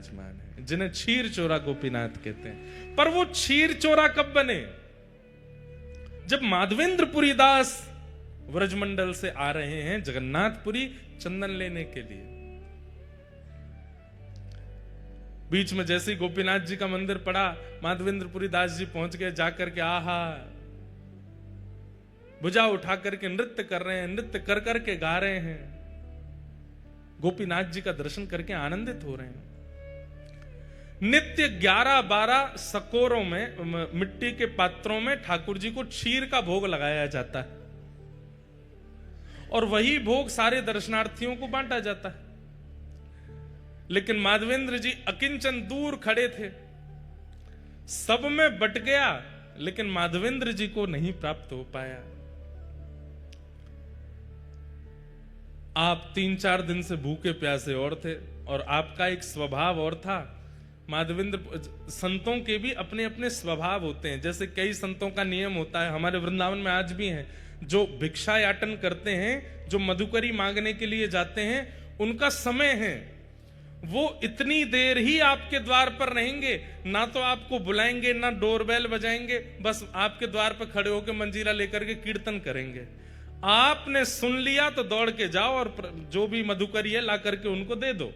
विराजमान है, जिन्हें क्षीर चोरा गोपीनाथ कहते हैं। पर वो क्षीर चोरा कब बने? जब माधवेंद्रपुरी दास व्रजमंडल से आ रहे हैं जगन्नाथपुरी चंदन लेने के लिए। बीच में जैसे ही गोपीनाथ जी का मंदिर पड़ा, माधवेंद्रपुरी दास जी पहुंच गए, जाकर के आहा भुजा उठा करके नृत्य कर रहे हैं, नृत्य कर करके गा रहे हैं, गोपीनाथ जी का दर्शन करके आनंदित हो रहे हैं। नित्य 11-12 सकोरों में, मिट्टी के पात्रों में ठाकुर जी को क्षीर का भोग लगाया जाता है और वही भोग सारे दर्शनार्थियों को बांटा जाता है। लेकिन माधवेंद्र जी अकिंचन दूर खड़े थे, सब में बट गया, लेकिन माधवेंद्र जी को नहीं प्राप्त हो पाया। आप 3-4 दिन से भूखे प्यासे और थे और आपका एक स्वभाव और था। माधवेंद्र संतों के भी अपने अपने स्वभाव होते हैं। जैसे कई संतों का नियम होता है, हमारे वृंदावन में आज भी है, जो भिक्षा याटन करते हैं, जो मधुकरी मांगने के लिए जाते हैं, उनका समय है, वो इतनी देर ही आपके द्वार पर रहेंगे, ना तो आपको बुलाएंगे ना डोरबेल बजाएंगे, बस आपके द्वार पर खड़े होकर मंजीरा लेकर के कीर्तन करेंगे। आपने सुन लिया तो दौड़ के जाओ और जो भी मधुकरी है ला करके उनको दे दो।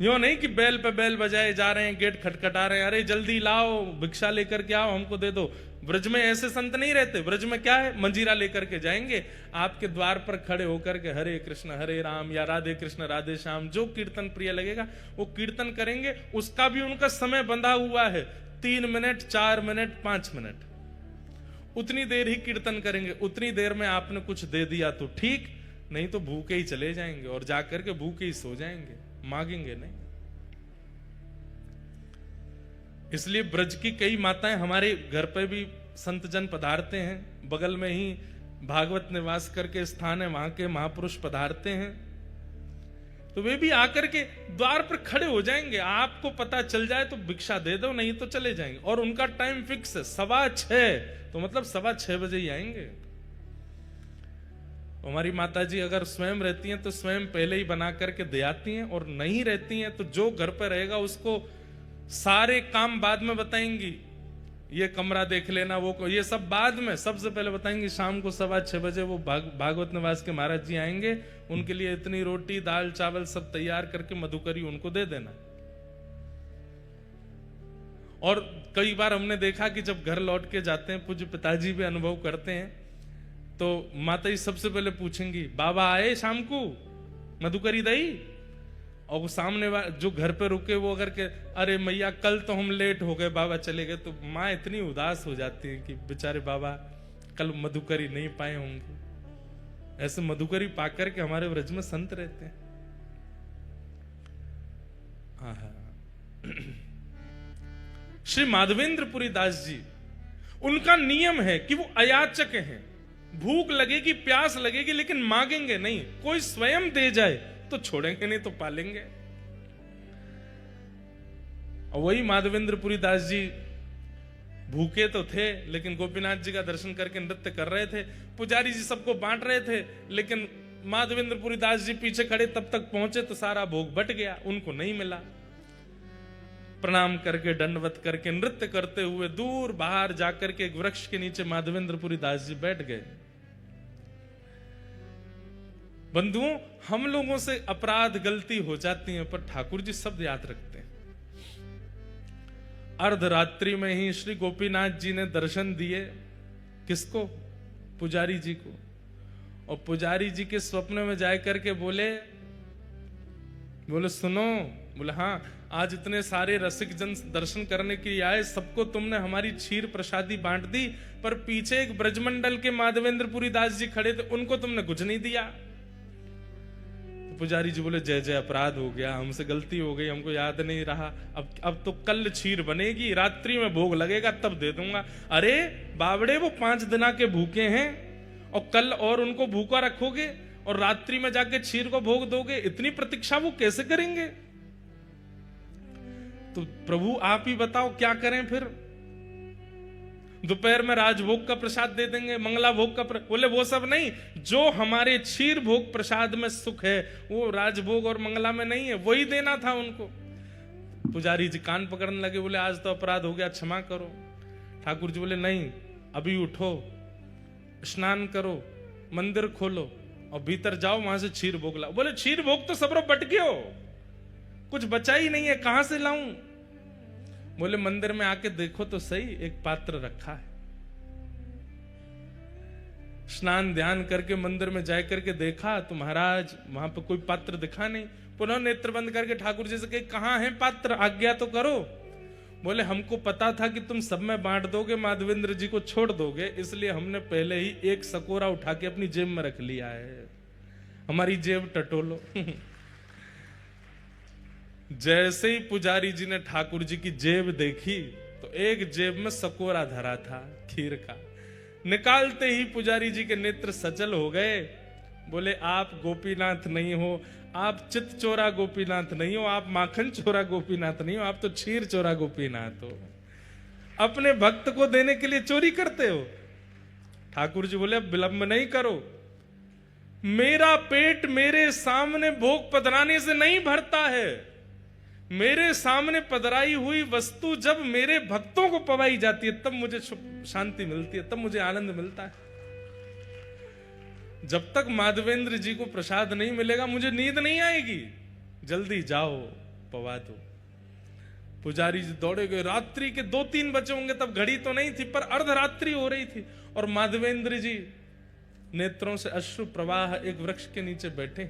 यो नहीं कि बैल पे बैल बजाए जा रहे हैं, गेट खटखटा रहे हैं, अरे जल्दी लाओ भिक्षा लेकर के आओ, हमको दे दो। ब्रज में ऐसे संत नहीं रहते। ब्रज में क्या है, मंजीरा लेकर के जाएंगे, आपके द्वार पर खड़े होकर के हरे कृष्ण हरे राम या राधे कृष्ण राधे श्याम, जो कीर्तन प्रिय लगेगा वो कीर्तन करेंगे। उसका भी उनका समय बंधा हुआ है, 3 मिनट 4 मिनट 5 मिनट, उतनी देर ही कीर्तन करेंगे। उतनी देर में आपने कुछ दे दिया तो ठीक, नहीं तो भूखे ही चले जाएंगे और जाकर के भूखे ही सो जाएंगे, मांगेंगे नहीं। इसलिए ब्रज की कई माताएं हमारे घर पे भी संत जन पधारते हैं, बगल में ही भागवत निवास करके स्थान है, वहां के महापुरुष पधारते हैं, तो वे भी आकर के द्वार पर खड़े हो जाएंगे। आपको पता चल जाए तो भिक्षा दे दो, नहीं तो चले जाएंगे। और उनका टाइम फिक्स है 6:15, तो मतलब 6:15 बजे ही आएंगे। हमारी माता जी अगर स्वयं रहती हैं तो स्वयं पहले ही बना करके दे आती हैं, और नहीं रहती हैं तो जो घर पर रहेगा उसको सारे काम बाद में बताएंगी, ये कमरा देख लेना, वो ये सब बाद में, सबसे पहले बताएंगी शाम को 6:15 बजे वो भागवत निवास के महाराज जी आएंगे, उनके लिए इतनी रोटी दाल चावल सब तैयार करके मधुकरी उनको दे देना। और कई बार हमने देखा कि जब घर लौट के जाते हैं, पूज्य पिताजी भी अनुभव करते हैं, तो माता जी सबसे पहले पूछेंगी बाबा आए शाम को, मधुकरी दई? और वो सामने जो घर पे रुके वो अगर के अरे मैया कल तो हम लेट हो गए, बाबा चले गए, तो माँ इतनी उदास हो जाती है कि बेचारे बाबा कल मधुकरी नहीं पाए होंगे। ऐसे मधुकरी पाकर के हमारे व्रज में संत रहते हैं। श्री माधवेंद्रपुरी दास जी, उनका नियम है कि वो अयाचक हैं। भूख लगेगी प्यास लगेगी लेकिन मांगेंगे नहीं, कोई स्वयं दे जाए तो छोड़ेंगे, नहीं तो पालेंगे। और वही माधवेंद्रपुरी दास जी भूखे तो थे लेकिन गोपीनाथ जी का दर्शन करके नृत्य कर रहे थे। पुजारी जी सबको बांट रहे थे, लेकिन माधवेंद्रपुरी दास जी पीछे खड़े तब तक पहुंचे तो सारा भोग बट गया, उनको नहीं मिला। प्रणाम करके दंडवत करके नृत्य करते हुए दूर बाहर जाकर के एक वृक्ष के नीचे माधवेंद्रपुरी दास जी बैठ गए। बंधुओं, हम लोगों से अपराध गलती हो जाती है, पर ठाकुर जी सब याद रखते हैं। अर्धरात्रि में ही श्री गोपीनाथ जी ने दर्शन दिए, किसको? पुजारी जी को। और पुजारी जी के स्वप्न में जाकर के बोले सुनो, बोले हाँ, आज इतने सारे रसिक जन दर्शन करने के लिए आए, सबको तुमने हमारी क्षीर प्रसादी बांट दी, पर पीछे एक ब्रजमंडल के माधवेंद्रपुरी दास जी खड़े थे, उनको तुमने कुछ नहीं दिया। पुजारी जी बोले जय जय, अपराध हो गया, हमसे गलती हो गई, हमको याद नहीं रहा। अब तो कल क्षीर बनेगी, रात्रि में भोग लगेगा तब दे दूंगा। अरे बावड़े, वो 5 दिन के भूखे हैं और कल और उनको भूखा रखोगे और रात्रि में जाके क्षीर को भोग दोगे, इतनी प्रतीक्षा वो कैसे करेंगे? तो प्रभु आप ही बताओ क्या करें फिर? दोपहर में राजभोग का प्रसाद दे देंगे, मंगला भोग का बोले वो सब नहीं, जो हमारे क्षीर भोग प्रसाद में सुख है वो राजभोग और मंगला में नहीं है, वही देना था उनको। पुजारी जी कान पकड़ने लगे, बोले आज तो अपराध हो गया, क्षमा करो। ठाकुर जी बोले नहीं, अभी उठो, स्नान करो, मंदिर खोलो और भीतर जाओ, वहां से क्षीर भोग लाओ। बोले क्षीर भोग तो सबरो बट गयो, कुछ बचा ही नहीं है, कहां से लाऊं? बोले मंदिर में आके देखो तो सही, एक पात्र रखा है। स्नान ध्यान करके मंदिर में जा करके देखा तो महाराज वहां पर कोई पात्र दिखा नहीं। पुनः नेत्र बंद करके ठाकुर जी से कहे कहां है पात्र, आज्ञा तो करो। बोले हमको पता था कि तुम सब में बांट दोगे, माधवेंद्र जी को छोड़ दोगे, इसलिए हमने पहले ही एक सकोरा उठा के अपनी जेब में रख लिया है, हमारी जेब टटोलो। जैसे ही पुजारी जी ने ठाकुर जी की जेब देखी तो एक जेब में सकोरा धरा था खीर का। निकालते ही पुजारी जी के नेत्र सचल हो गए। बोले आप गोपीनाथ नहीं हो, आप चित चोरा गोपीनाथ नहीं हो, आप माखन चोरा गोपीनाथ नहीं हो, आप तो क्षीर चोरा गोपीनाथ हो। अपने भक्त को देने के लिए चोरी करते हो। ठाकुर जी बोले अब विलंब नहीं करो, मेरा पेट मेरे सामने भोग पधराने से नहीं भरता है। मेरे सामने पधराई हुई वस्तु जब मेरे भक्तों को पवाई जाती है तब मुझे शांति मिलती है, तब मुझे आनंद मिलता है। जब तक माधवेंद्र जी को प्रसाद नहीं मिलेगा मुझे नींद नहीं आएगी। जल्दी जाओ पवा दो। पुजारी जी दौड़े गए। रात्रि के 2-3 बजे होंगे, तब घड़ी तो नहीं थी पर अर्धरात्रि हो रही थी और माधवेंद्र जी नेत्रों से अश्रु प्रवाह एक वृक्ष के नीचे बैठे।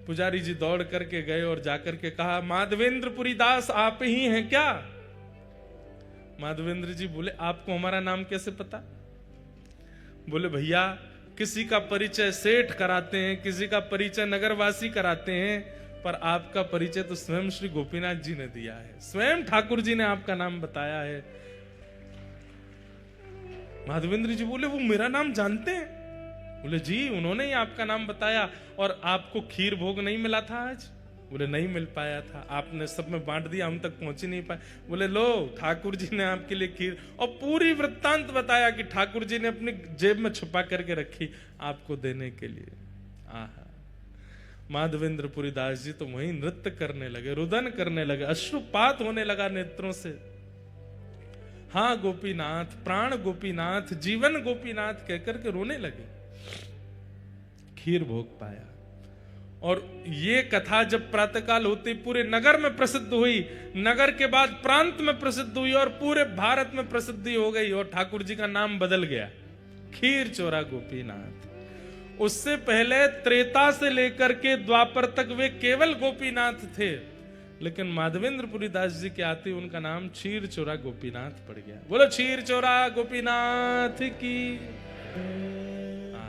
पुजारी जी दौड़ करके गए और जाकर के कहा माधवेंद्र पुरी दास आप ही हैं क्या? माधवेंद्र जी बोले आपको हमारा नाम कैसे पता? बोले भैया किसी का परिचय सेठ कराते हैं, किसी का परिचय नगरवासी कराते हैं, पर आपका परिचय तो स्वयं श्री गोपीनाथ जी ने दिया है, स्वयं ठाकुर जी ने आपका नाम बताया है। माधवेंद्र जी बोले वो मेरा नाम जानते हैं? बोले जी उन्होंने ही आपका नाम बताया। और आपको खीर भोग नहीं मिला था आज? बोले नहीं मिल पाया था, आपने सब में बांट दिया, हम तक पहुंच ही नहीं पाए। बोले लो ठाकुर जी ने आपके लिए खीर, और पूरी वृत्तांत बताया कि ठाकुर जी ने अपनी जेब में छुपा करके रखी आपको देने के लिए। आहा, माधवेंद्र पुरी दास जी तो वहीं नृत्य करने लगे, रुदन करने लगे, अश्रुपात होने लगा नेत्रों से। हाँ गोपीनाथ, प्राण गोपीनाथ, जीवन गोपीनाथ कहकर के रोने लगे। खीर भोग पाया। और ये कथा जब प्रातःकाल होती पूरे नगर में प्रसिद्ध हुई, नगर के बाद प्रांत में प्रसिद्ध हुई और पूरे भारत में प्रसिद्धि हो गई और ठाकुर जी का नाम बदल गया, खीर चोरा गोपीनाथ। उससे पहले त्रेता से लेकर के द्वापर तक वे केवल गोपीनाथ थे, लेकिन माधवेंद्र पुरी दास जी के आते उनका नाम क्षीर चोरा गोपीनाथ पड़ गया। बोलो क्षीर चोरा गोपीनाथ की।